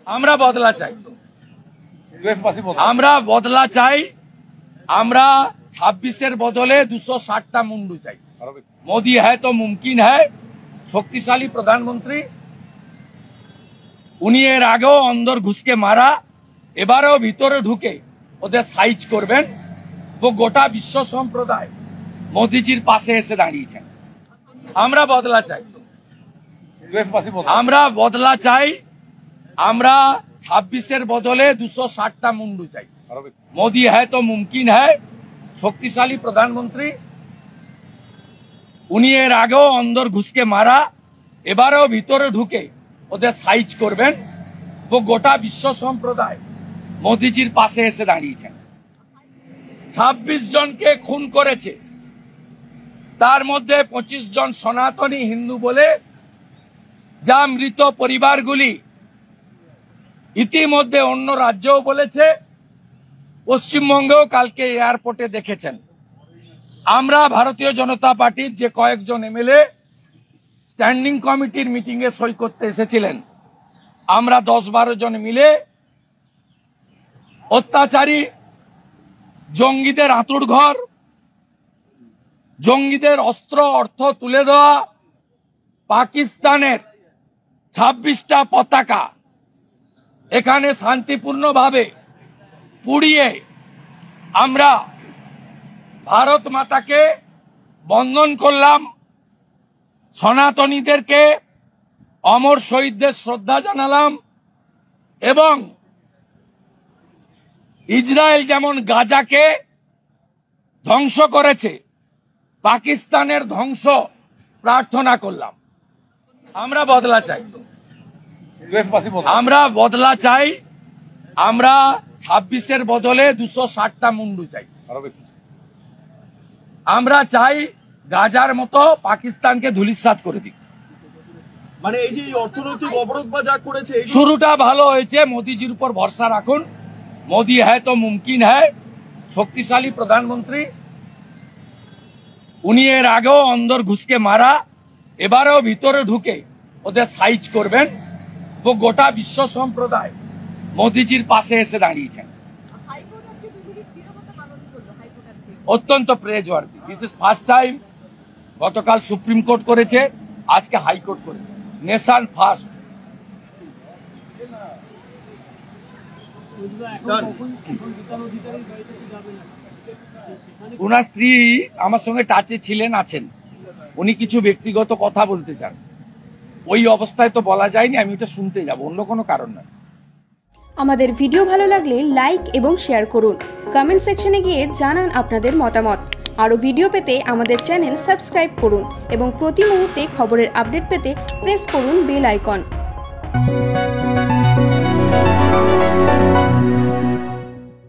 আমরা বদলা চাই, আমরা বদলা চাই। আমরা 26-এর বদলে 260টা মুন্ডু চাই। মোদি হ্যায় তো মুমকিন হ্যায়, শক্তিশালী প্রধানমন্ত্রী। উনি এর আগেও অন্দর ঘুষকে মারা, এবারেও ভিতরে ঢুকে ওদের সাইজ করবেন। ও গোটা বিশ্ব সম্প্রদায় মোদিজির পাশে এসে দাঁড়িয়েছেন। আমরা বদলা চাই, আমরা বদলা চাই। আমরা 26-এর বদলে 260টা মুন্ডু চাই। মোদি হ্যায় তো মুমকিন হ্যায়, শক্তিশালী প্রধানমন্ত্রী। উনি এর আগেও অন্দর ঘুষকে মারা, এবারেও ভিতরে ঢুকে ওদের সাইজ করবেন। ও গোটা বিশ্ব সম্প্রদায় মোদিজির পাশে এসে দাঁড়িয়েছেন। 26 জনকে খুন করেছে, তার মধ্যে 25 জন সনাতনী হিন্দু বলে, যা মৃত পরিবারগুলি ইতিমধ্যে অন্য রাজ্যও বলেছে, পশ্চিমবঙ্গেও কালকে এয়ারপোর্টে দেখেছেন। আমরা ভারতীয় জনতা পার্টির যে কয়েকজন এমএলএ স্ট্যান্ডিং কমিটির মিটিং এ সই করতে এসেছিলেন, আমরা 10-12 জন মিলে অত্যাচারী জঙ্গিদের আঁতুড় ঘর, জঙ্গিদের অস্ত্র অর্থ তুলে দেওয়া, পাকিস্তানের 26টা পতাকা এখানে শান্তিপূর্ণভাবে পুড়িয়ে আমরা ভারত মাতাকে বন্দন করলাম। সনাতনীদেরকে, অমর শহীদদের শ্রদ্ধা জানালাম। এবং ইসরায়েল যেমন গাজাকে ধ্বংস করেছে, পাকিস্তানের ধ্বংস প্রার্থনা করলাম। আমরা বদলা চাই, আমরা বদলা চাই। আমরা 26-এর বদলে 260টা মুন্ডু চাই। আমরা চাই গাজার মতো পাকিস্তানকে ধূলিসাৎ করে দিক। মানে এই যে অর্থনৈতিক অবরোধ বা যা করেছে, শুরুটা ভালো হয়েছে। মোদিজির উপর ভরসা রাখুন। মোদি হ্যায় তো মুমকিন হ্যায়, শক্তিশালী প্রধানমন্ত্রী। উনি এর আগেও অন্দর ঘুষকে মারা, এবারেও ভিতরে ঢুকে ওদের সাইজ করবেন। ও গোটা বিশ্ব সম্প্রদায় মোদিজির পাশে এসে দাঁড়িয়েছেন। অত্যন্ত praiseworthy. This is first time. গতকাল সুপ্রিম কোর্ট করেছে, আজকে হাইকোর্ট করেছে। Nation first. উনার স্ত্রী আমার সঙ্গে টাচে ছিলেন, আছেন। উনি কিছু ব্যক্তিগত কথা বলতে চান। ওই অবস্থায় তো বলা যায়নি, আমি এটা শুনতে যাব, অন্য কোনো কারণ নয়। আমাদের ভিডিও ভালো লাগলে লাইক এবং শেয়ার করুন। কমেন্ট সেকশনে গিয়ে জানান আপনাদের মতামত। আরও ভিডিও পেতে আমাদের চ্যানেল সাবস্ক্রাইব করুন এবং প্রতি মুহূর্তে খবরের আপডেট পেতে প্রেস করুন বেল আইকন।